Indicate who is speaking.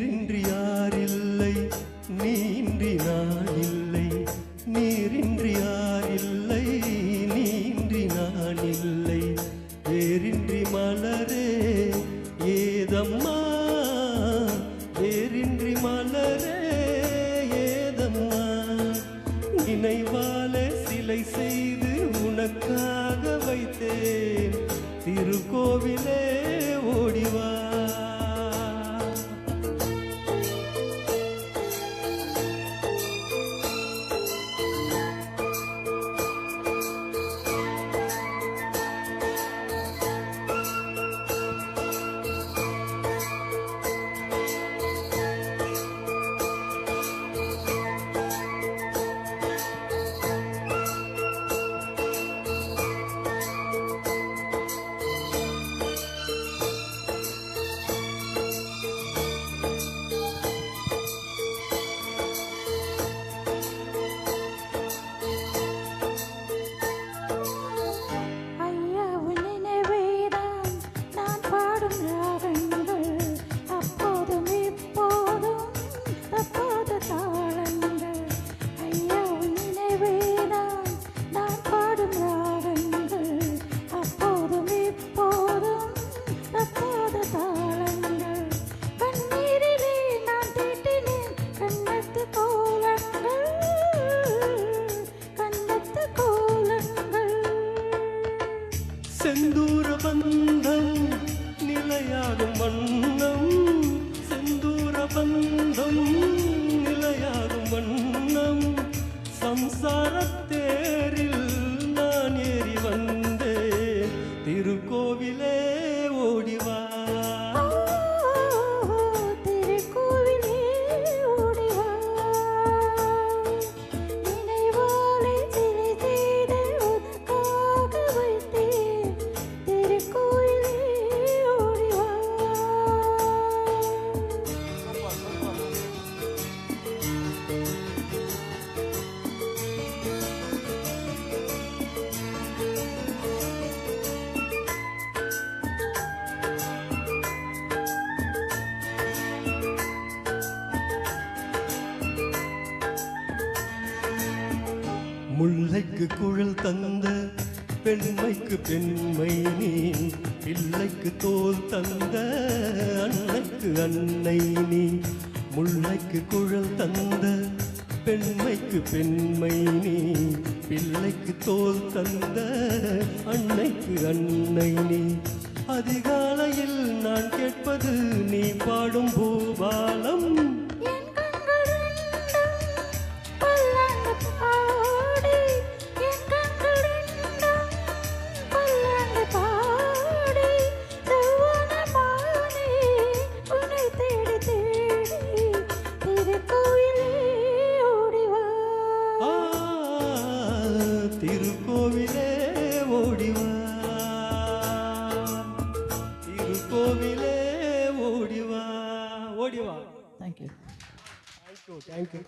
Speaker 1: நீரின்றி யாரில்லை, நீன்றி நான் இல்லை. நீரின்றி யாரில்லை, நீன்றி நான் இல்லை. வேரின்றி மலரே ஏதம்மா, வேரின்றி மலரே ஏதம்மா. நினைவாலே சிலை செய்து உனக்காக வைத்தேன், திருக்கோவிலே ஓடிவா. செந்தூர பந்தம் நிலையாகும் வண்ணம், செந்தூர பந்தம் நிலையாகும் வண்ணம். சம்சாரத்தேரில் நான் ஏறி வந்தேன், திருக்கோவிலே ஓடிவா. முல்லைக்கு குழல் தந்த பெண்மைக்கு பெண்மை நீ, பிள்ளைக்கு தோல் தந்த அன்னைக்கு அன்னை நீ. முல்லைக்கு குழல் தந்த பெண்மைக்கு பெண்மை நீ, பிள்ளைக்கு தோல் தந்த அன்னைக்கு அன்னை நீ. அதிகாலையில் நான் கேட்பது நீ பாடும் பூபாலம். திருக்கோவிலே ஓடிவா, திருக்கோவிலே ஓடிவா, ஓடிவா.
Speaker 2: Thank you.
Speaker 1: Thank you.